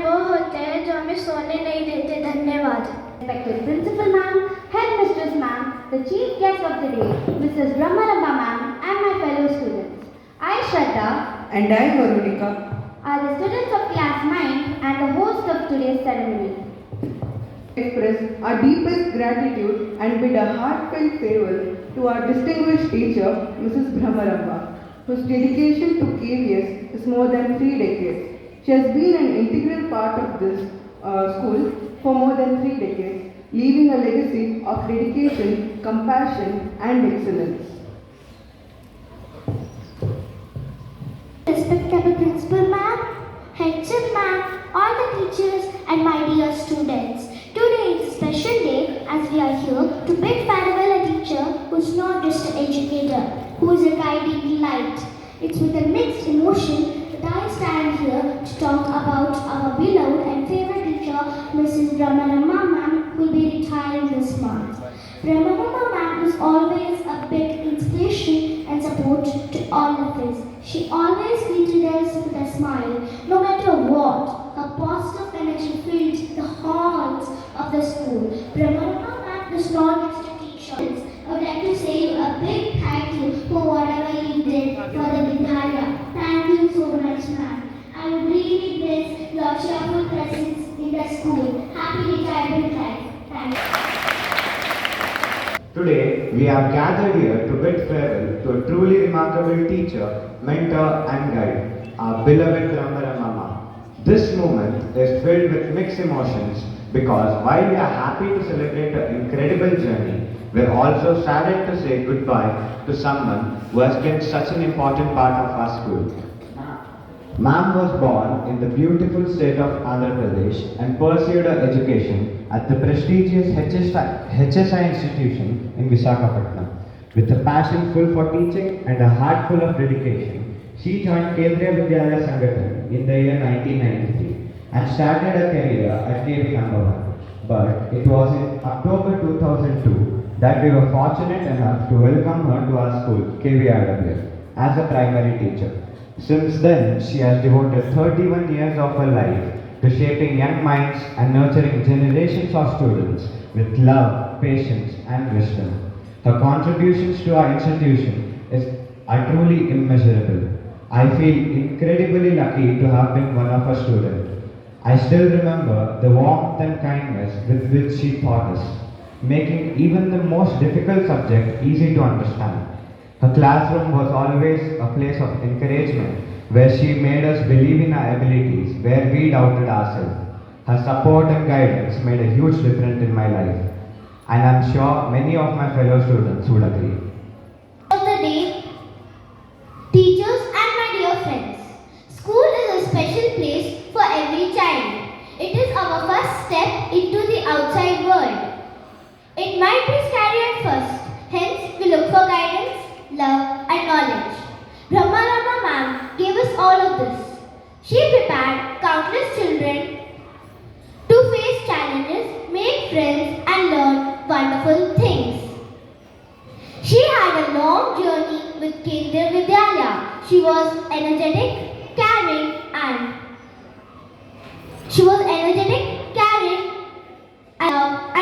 वो होते हैं जो हमें सोने नहीं देते। धन्यवाद। Respected Principal Ma'am, Headmistress Ma'am, the Chief Guest of the day, Mrs. Brahmaramba Ma'am, and my fellow students. I, Shraddha, And I, Veronica, are the students of Class 9 and the host of today's ceremony. express our deepest gratitude and bid a heartfelt farewell to our distinguished teacher, Mrs. Brahmaramba, whose dedication to KVS is more than 3 decades. She has been an integral part of this school for more than 3 decades, leaving a legacy of dedication, compassion, and excellence. Respectable Principal Ma'am, Headship Ma'am, all the teachers and my dear students. Today is a special day as we are here to bid farewell a teacher who is not just an educator, who is a guiding light. It's with a mixed emotion that I stand here to talk about our beloved and favorite teacher, Mrs. Brahmaramba Ma'am, who will be retiring this month. Brahmaramba Ma'am was always a big inspiration and support to all of us. She always greeted us with a smile, no matter what. Her positive energy filled the halls of the school. Brahmaramba Ma'am was not just a teacher. I would like to say a big thank you for whatever you did for the Vidyalaya. Thank you so much, ma'am. I would really miss your cheerful presence in the school. Happy retirement life. Thank you. Today, we have gathered here to bid farewell to a truly remarkable teacher, mentor and guide, our beloved Brahmaramba Ma'am. This moment is filled with mixed emotions because while we are happy to celebrate her incredible journey, we are also saddened to say goodbye to someone who has been such an important part of our school. Ma'am was born in the beautiful state of Andhra Pradesh and pursued her education at the prestigious HSI institution in Visakhapatnam. With a passion full for teaching and a heart full of dedication, she joined Kendriya Vidyalaya Sangathan in the year 1993 and started her career at KV number 1. But it was in October 2002 that we were fortunate enough to welcome her to our school, KVRWF, as a primary teacher. Since then, she has devoted 31 years of her life to shaping young minds and nurturing generations of students with love, patience, and wisdom. Her contributions to our institution are truly immeasurable. I feel incredibly lucky to have been one of her students. I still remember the warmth and kindness with which she taught us, making even the most difficult subject easy to understand. Her classroom was always a place of encouragement where she made us believe in our abilities where we doubted ourselves. Her support and guidance made a huge difference in my life, and I'm sure many of my fellow students would agree. Of the day, teachers and my dear friends, school is a special place for every child. It is our first step into the outside world. It might be scary at first, hence we look for guidance, love and knowledge. Brahmaramba Ma'am gave us all of this. She prepared countless children to face challenges, make friends and learn wonderful things. She had a long journey with Kendriya Vidyalaya. She was energetic, caring and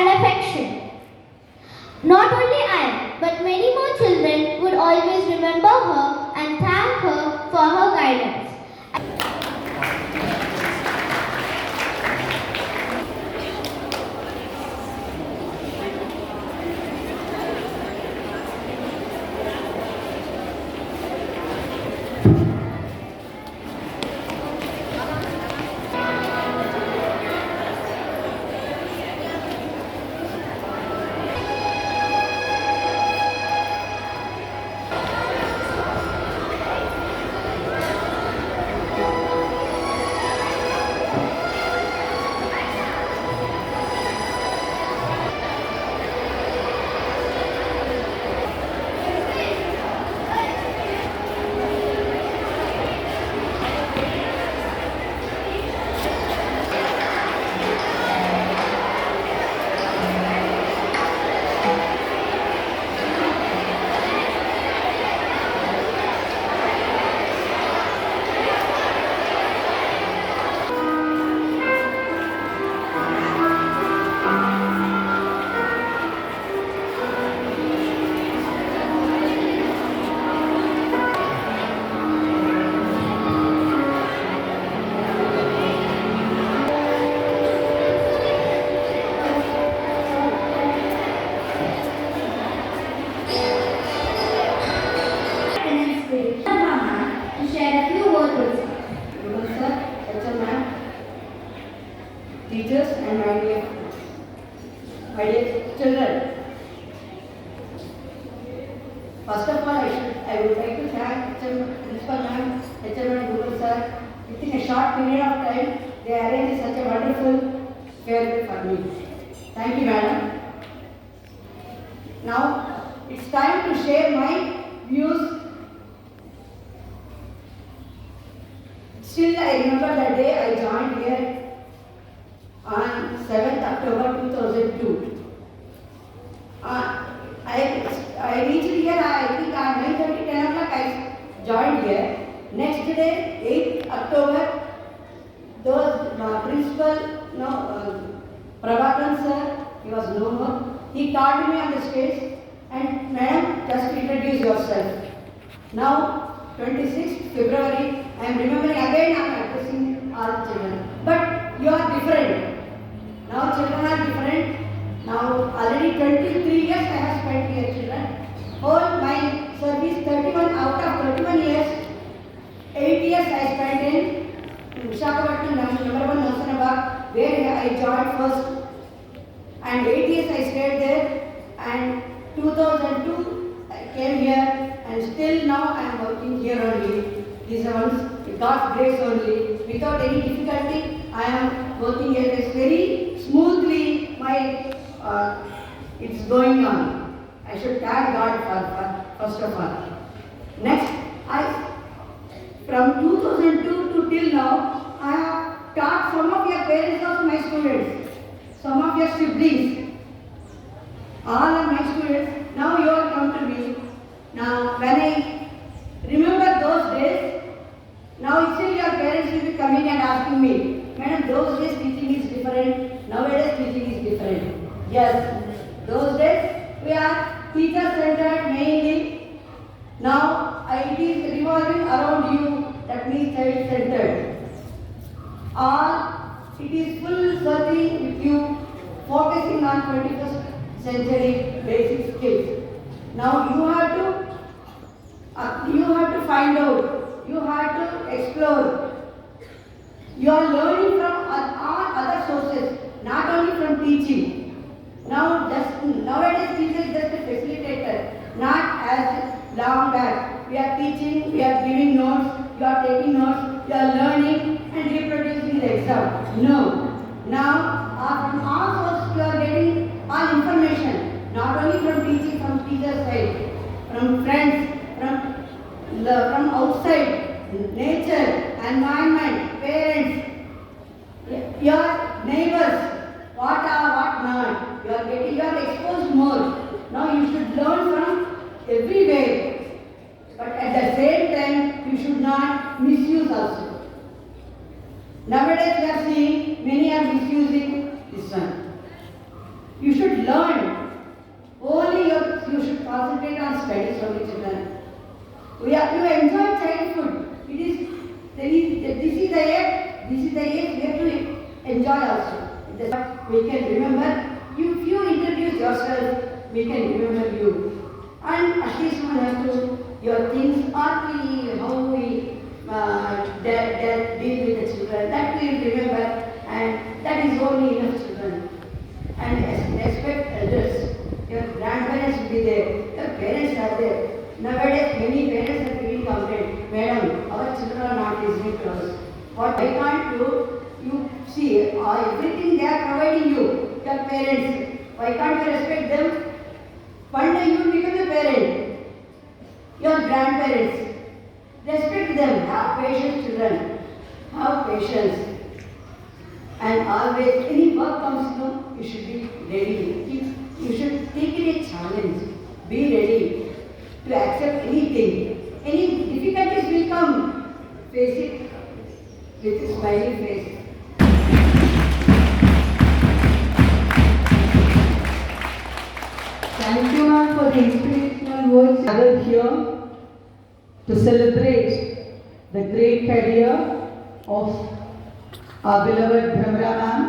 affection. Not only I, but many more children would always remember her and thank her for her guidance. My dear children, first of all, I would like to thank Principal Ma'am, HM and Guru Sir. Within a short period of time, they arranged such a wonderful farewell for me. Thank you, Madam. Now, it's time to share my views. Still, I remember the day I joined here on 7th October 2002. I reached here, I think on 9:30, 10 o'clock I joined here. Next day, 8th October, those principal, Prabhakaran sir, he was no more. He called me on the stage and, Madam, just introduce yourself. Now, 26th February, I am remembering again, I am addressing all the children. But you are different. Now children are different. Now already 23 years I have spent here, children. Whole my service 31 out of 31 years, 8 years I spent in Visakhapatnam, number 1 Nasanabad, where I joined first. And 8 years I stayed there. And 2002 I came here, and still now I am working here only. These are with God's grace only. Without any difficulty, I am working here. It's very smoothly. It's going on. I should thank God for first of all. Next, from 2002 to till now, I have taught some of your parents of my students, some of your siblings. All are my students. Now you all come to me. Now, when I remember those days, now still your parents will be coming and asking me, Madam, those days teaching is different, nowadays teaching is different. Yes, those days we are teacher-centered mainly. Now it is revolving around you, that means child-centered. It is full circling with you, focusing on 21st century basic skills. Now you have to find out, you have to explore. You are learning from all other sources, not only from teaching. Nowadays teacher is just a facilitator, not as long back. We are teaching, we are giving notes, you are taking notes, you are learning and reproducing the exam. No. Now from all sources you are getting all information, not only from teaching, from teacher's side, from friends, from outside, nature, environment, parents, your neighbors, what not. You are exposed more. Now you should learn from everywhere. But at the same time, you should not misuse also. Nowadays we are seeing many are misusing this one. You should learn. Only you should concentrate on studies only, children. You enjoy childhood. This is the age we have to enjoy also. We can remember. If you introduce yourself, we can remember you. And at least one has to, your things how we deal with the children, that we remember, and that is only enough, children. And respect elders. Your grandparents will be there, your parents are there. Nowadays, many parents are giving complaint, Madam, our children are not listening to us. What I can't do, you see, everything they are providing you, your parents. Why can't you respect them? One day you will become a parent, your grandparents. Respect them, have patience, children. Have patience. And always, any work comes to, you should be ready. You should take it a challenge. Be ready to accept anything. Any difficulties will come. Face it with a smiling face. Thank you, ma'am, for the inspirational words gathered here to celebrate the great career of our beloved Bhramara ma'am,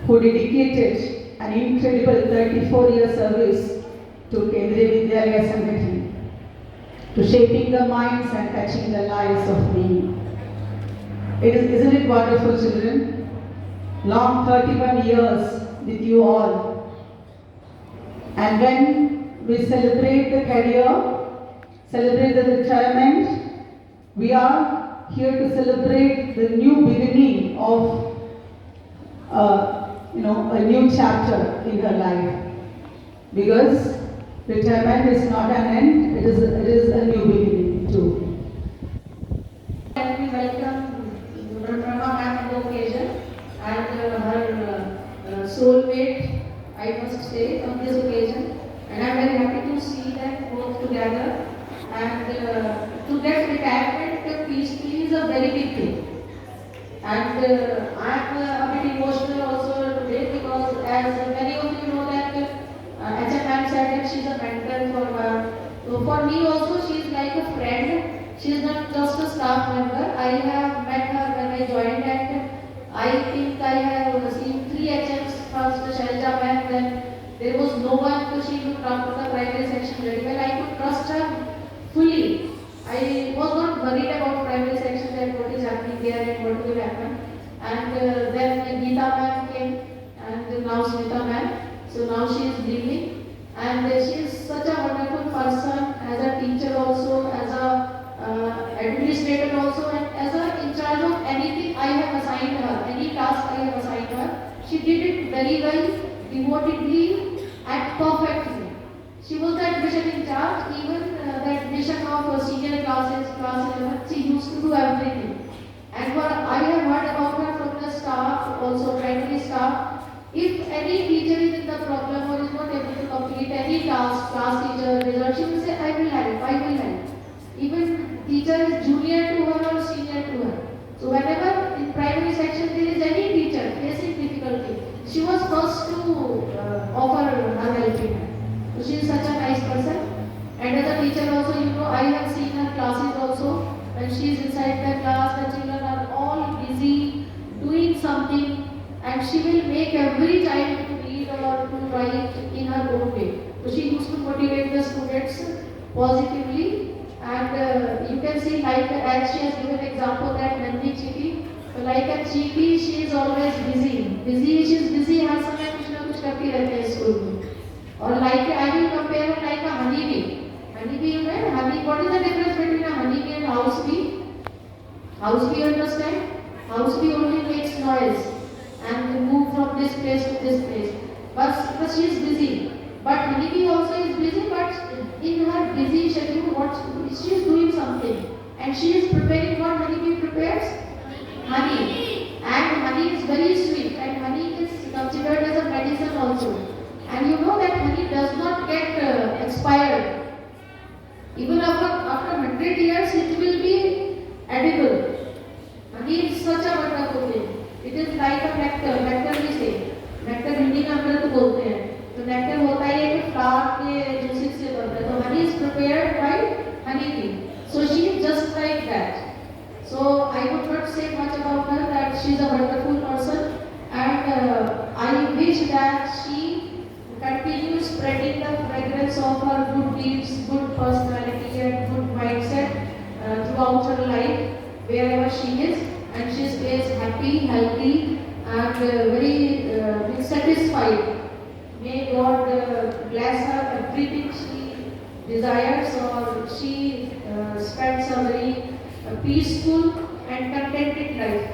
who dedicated an incredible 34-year service to Kendriya Vidyalaya Sangathan, to shaping the minds and touching the lives of many. Isn't it wonderful, children? Long 31 years with you all. And when we celebrate the career, celebrate the retirement, we are here to celebrate the new beginning of a new chapter in her life. Because retirement is not an end, it is a new beginning too. Let me welcome Brahma ma'am on the occasion and her soulmate, I must say, on this occasion. And I am very happy to see them both together. And to get retirement peacefully is a very big thing. And I am a bit emotional also today because as many of you know that HMM said that she is a mentor for her. So for me also she is like a friend. She is not just a staff member. I have met her when I joined and I think I have seen 3 HMs first, Shailja ma'am, then there was no one, so she looked after the primary section very well. I could trust her fully. I was not worried about primary section and what is happening there and what will happen. And then Geeta ma'am came and now Smita ma'am. So now she is leaving and she is such a wonderful person as a teacher also, as a administrator also, and as a in charge of anything I have assigned her, any task I have assigned her. She did it very well, devotedly and perfectly. She was the admission in charge, even the admission of senior classes, class 11, she used to do everything. And what I have heard about her from the staff, also primary staff, if any teacher is in the problem or is not able to complete any task, class teacher, result, she will say, I will help. Even teacher is junior to her or senior to her. So whenever in primary section there is any teacher facing difficulty, she was first to offer her helping her. So she is such a nice person. And as a teacher also, I have seen her classes also. When she is inside the class, the children are all busy doing something. And she will make every child to read or to write in her own way. So she used to motivate the students positively. And you can see, like as she has given example that Nandi Chiti, like a Chiti, she is always busy. She is busy, हर समय कुछ ना कुछ करती रहती है school में. और like I will compare her like a honeybee. Honeybee, you know, honey. What is the difference between a honeybee and house bee? House bee, understand? House bee only makes noise and move from this place to this place. But she is busy. But honeybee also is busy, but in her busy schedule, she is doing something. And she is preparing what honeybee prepares? Honey. And honey is very sweet. And honey is considered as a medicine also. And you know that honey does not get expired. Even after 100 years, it will be edible. Honey is such a wonderful thing. It is like a nectar. Nectar we say. Nectar Hindi में अमृत बोलते हैं. तो nectar होता है एक flower के juices से बनता है. तो honey is prepared by honey bee. So she is just like that. So I would not say much about her, that she is a wonderful person, and I wish that she continues spreading the fragrance of her good deeds, good personality and good mindset throughout her life, wherever she is, and she stays happy, healthy and very satisfied. May God bless her everything she desires, or she spends a very peaceful and contented life.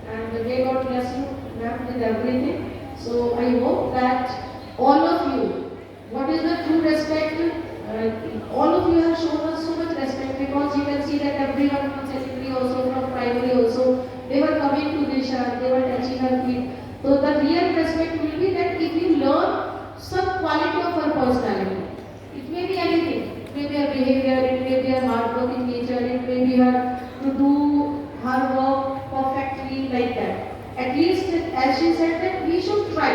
And may God bless you, ma'am, with everything. So I hope that all of you, what is the true respect? All of you have shown us so much respect, because you can see that everyone from secondary also, from primary also, they were coming to Disha, they were touching her feet. So the real respect will be that if you learn some quality of her personality, it may be anything. It may be her behavior, it may be her hardworking nature, it may be her to do her work perfectly like that. At least, as she said, that we should try.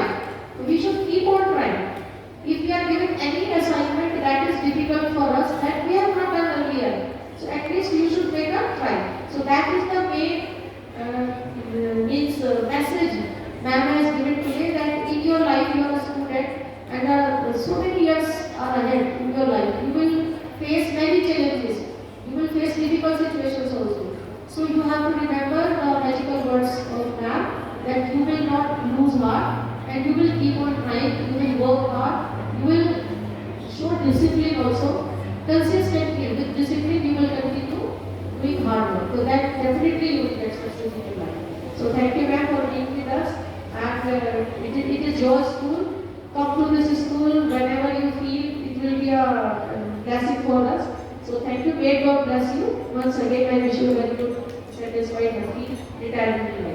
We should keep on trying. If we are given any assignment that is difficult for us, that we have not done earlier, so at least you should make a try. So that is the main message ma'am has given today, that in your life you are a student and so many years are ahead in your life. You will face many challenges. You will face difficult situations also. So you have to remember the magical words of ma'am, that you will not lose heart and you will keep on trying, you will work hard, you will show discipline also. Consistently, with discipline, you will continue doing hard work. So that definitely you will get success in your life. So thank you, ma'am, for being with us. And it is your school. Come to this school whenever you feel it will be a blessing for us. So thank you. May God bless you. Once again, I wish you a very good, satisfied, happy retirement life.